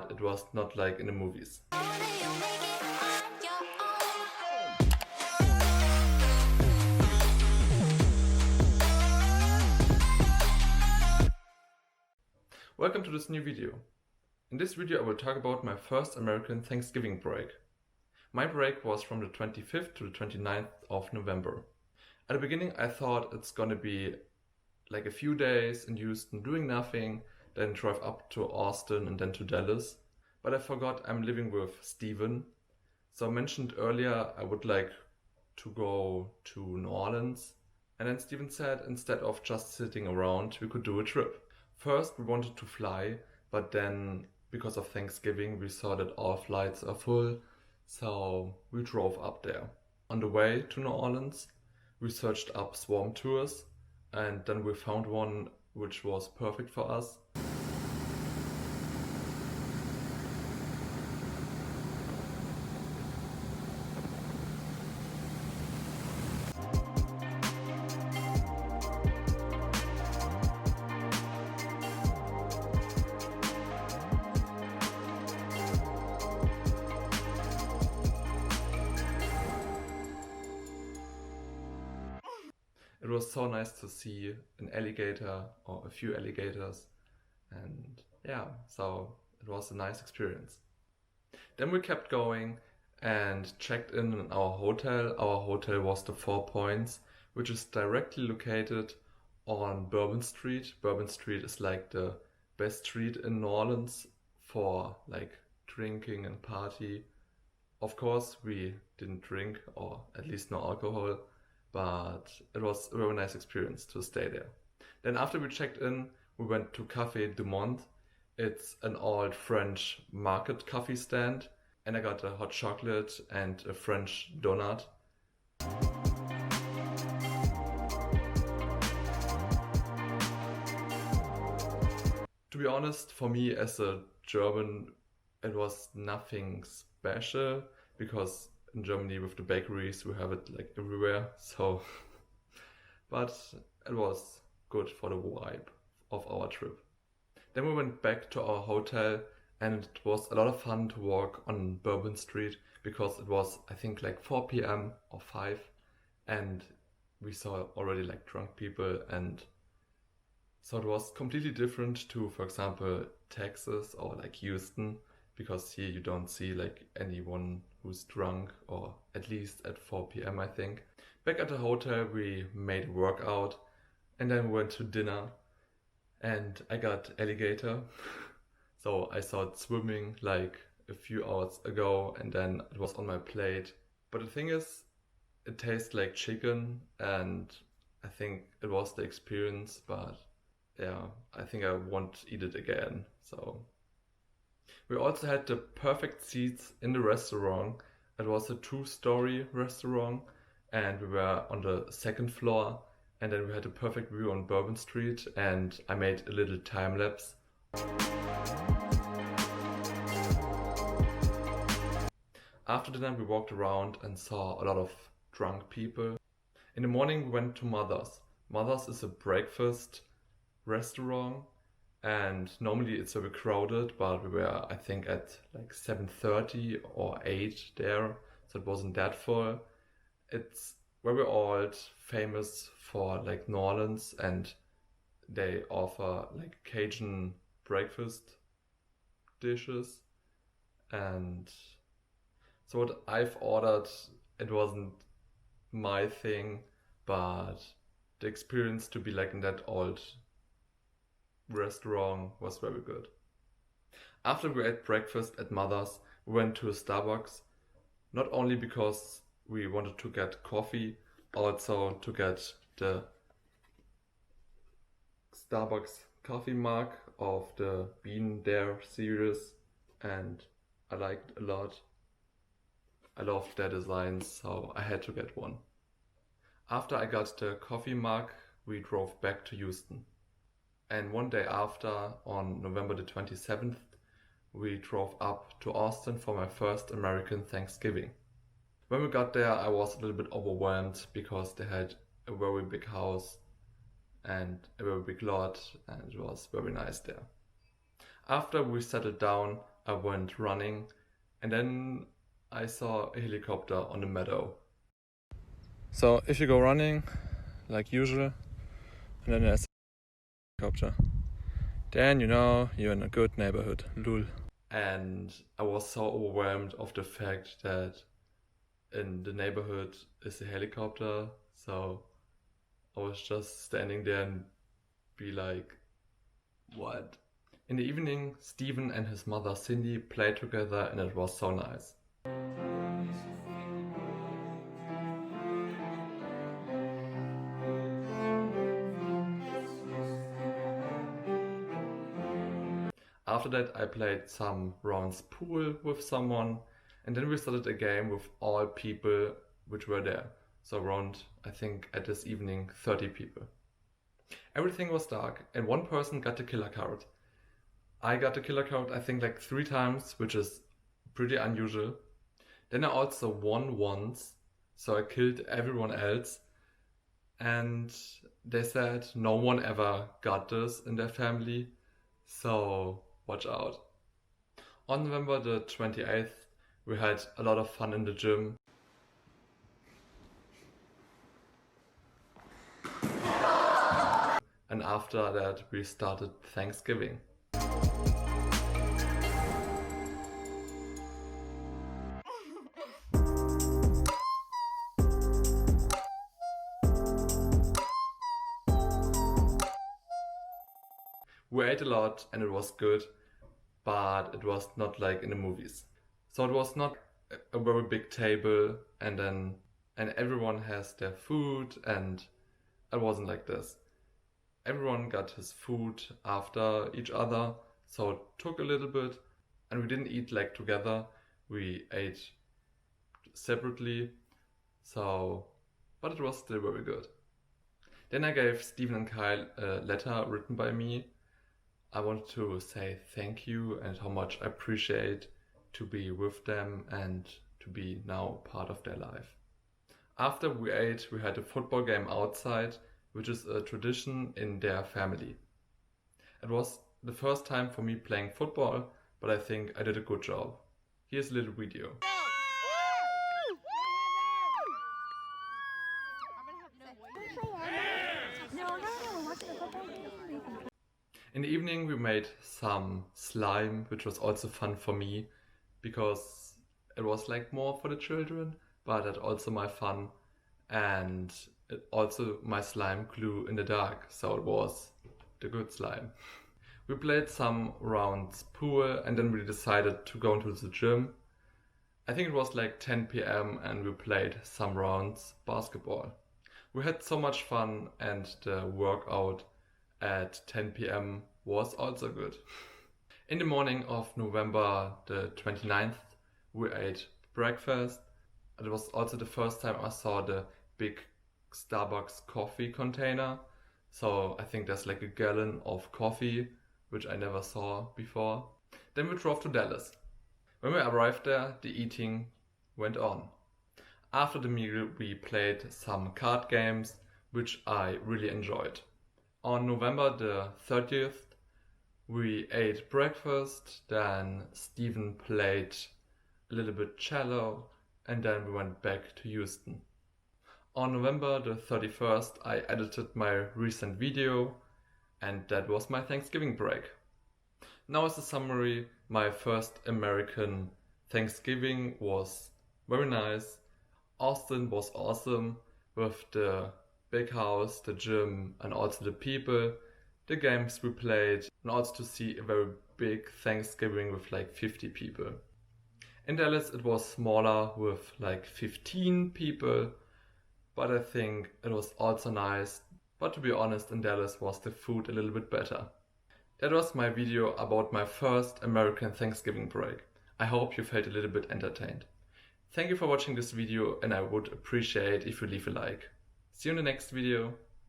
but it was not like in the movies. Welcome to this new video. In this video I will talk about my first American Thanksgiving break. My break was from the 25th to the 29th of November. At the beginning I thought it's gonna be like a few days in Houston doing nothing, then drive up to Austin and then to Dallas. But I forgot I'm living with Steven. So I mentioned earlier I would like to go to New Orleans. And then Steven said instead of just sitting around, we could do a trip. First we wanted to fly, but then because of Thanksgiving we saw that all flights are full, so we drove up there. On the way to New Orleans we searched up swarm tours and then we found one which was perfect for us. It was so nice to see an alligator or a few alligators, and yeah, so it was a nice experience. Then we kept going and checked in our hotel. Our hotel was the 4 Points, which is directly located on Bourbon Street. Bourbon Street is like the best street in New Orleans for like drinking and party. Of course, we didn't drink, or at least no alcohol, but it was a very nice experience to stay there. Then after we checked in, we went to Café du Monde. It's an old French market coffee stand, and I got a hot chocolate and a French donut. To be honest, for me as a German, it was nothing special, because in Germany with the bakeries we have it like everywhere, so but it was good for the vibe of our trip. Then we went back to our hotel and it was a lot of fun to walk on Bourbon Street because it was I think like 4 p.m. or 5 and we saw already like drunk people, and so it was completely different to, for example, Texas or like Houston, because here you don't see like anyone who's drunk, or at least at 4 p.m. I think. Back at the hotel we made a workout and then we went to dinner and I got alligator. So I saw it swimming like a few hours ago and then it was on my plate. But the thing is, it tastes like chicken and I think it was the experience, but yeah, I think I won't eat it again. So we also had the perfect seats in the restaurant. It was a 2-story restaurant and we were on the 2nd floor, and then we had a perfect view on Bourbon Street and I made a little time lapse. After dinner we walked around and saw a lot of drunk people. In the morning we went to Mother's. Mother's is a breakfast restaurant and normally it's very crowded, but we were I think at like 7:30 or 8 there, so it wasn't that full. It's very old, famous for like New Orleans, and they offer like Cajun breakfast dishes. And so what I've ordered, it wasn't my thing, but the experience to be like in that old restaurant was very good. After we ate breakfast at Mother's, we went to a Starbucks, not only because we wanted to get coffee, also to get the Starbucks coffee mug of the Bean Dare series, and I liked it a lot. I loved their designs, so I had to get one. After I got the coffee mug, we drove back to Houston. And one day after, on November the 27th, we drove up to Austin for my first American Thanksgiving. When we got there, I was a little bit overwhelmed because they had a very big house and a very big lot, and it was very nice there. After we settled down, I went running, and then I saw a helicopter on the meadow. So if you go running, like usual, and then there's a helicopter, then you know you're in a good neighborhood, lol. And I was so overwhelmed of the fact that in the neighborhood is a helicopter, so I was just standing there and be like, what? In the evening, Steven and his mother Cindy played together and it was so nice. After that I played some rounds pool with someone, and then we started a game with all people which were there. So around, I think at this evening, 30 people. Everything was dark and one person got the killer card. I got the killer card I think like 3 times, which is pretty unusual. Then I also won once, so I killed everyone else. And they said no one ever got this in their family, so watch out. On November the 28th, we had a lot of fun in the gym. And after that, we started Thanksgiving. We ate a lot and it was good, but it was not like in the movies. So it was not a very big table and everyone has their food, and it wasn't like this. Everyone got his food after each other, so it took a little bit, and we didn't eat like together, we ate separately, but it was still very good. Then I gave Steven and Kyle a letter written by me. I wanted to say thank you and how much I appreciate to be with them and to be now part of their life. After we ate, we had a football game outside, which is a tradition in their family. It was the first time for me playing football, but I think I did a good job. Here's a little video. In the evening we made some slime, which was also fun for me, because it was like more for the children, but it also my fun, and it also my slime glue in the dark, so it was the good slime. We played some rounds pool and then we decided to go into the gym. I think it was like 10 p.m. and we played some rounds basketball. We had so much fun and the workout at 10 p.m. was also good. In the morning of November the 29th, we ate breakfast. It was also the first time I saw the big Starbucks coffee container. So I think there's like a gallon of coffee, which I never saw before. Then we drove to Dallas. When we arrived there, the eating went on. After the meal, we played some card games, which I really enjoyed. On November the 30th, we ate breakfast, then Steven played a little bit cello, and then we went back to Houston. On November the 31st, I edited my recent video, and that was my Thanksgiving break. Now as a summary, my first American Thanksgiving was very nice. Austin was awesome with the big house, the gym, and also the people, the games we played, and also to see a very big Thanksgiving with like 50 people. In Dallas it was smaller with like 15 people, but I think it was also nice. But to be honest, in Dallas was the food a little bit better. That was my video about my first American Thanksgiving break. I hope you felt a little bit entertained. Thank you for watching this video, and I would appreciate if you leave a like. See you in the next video.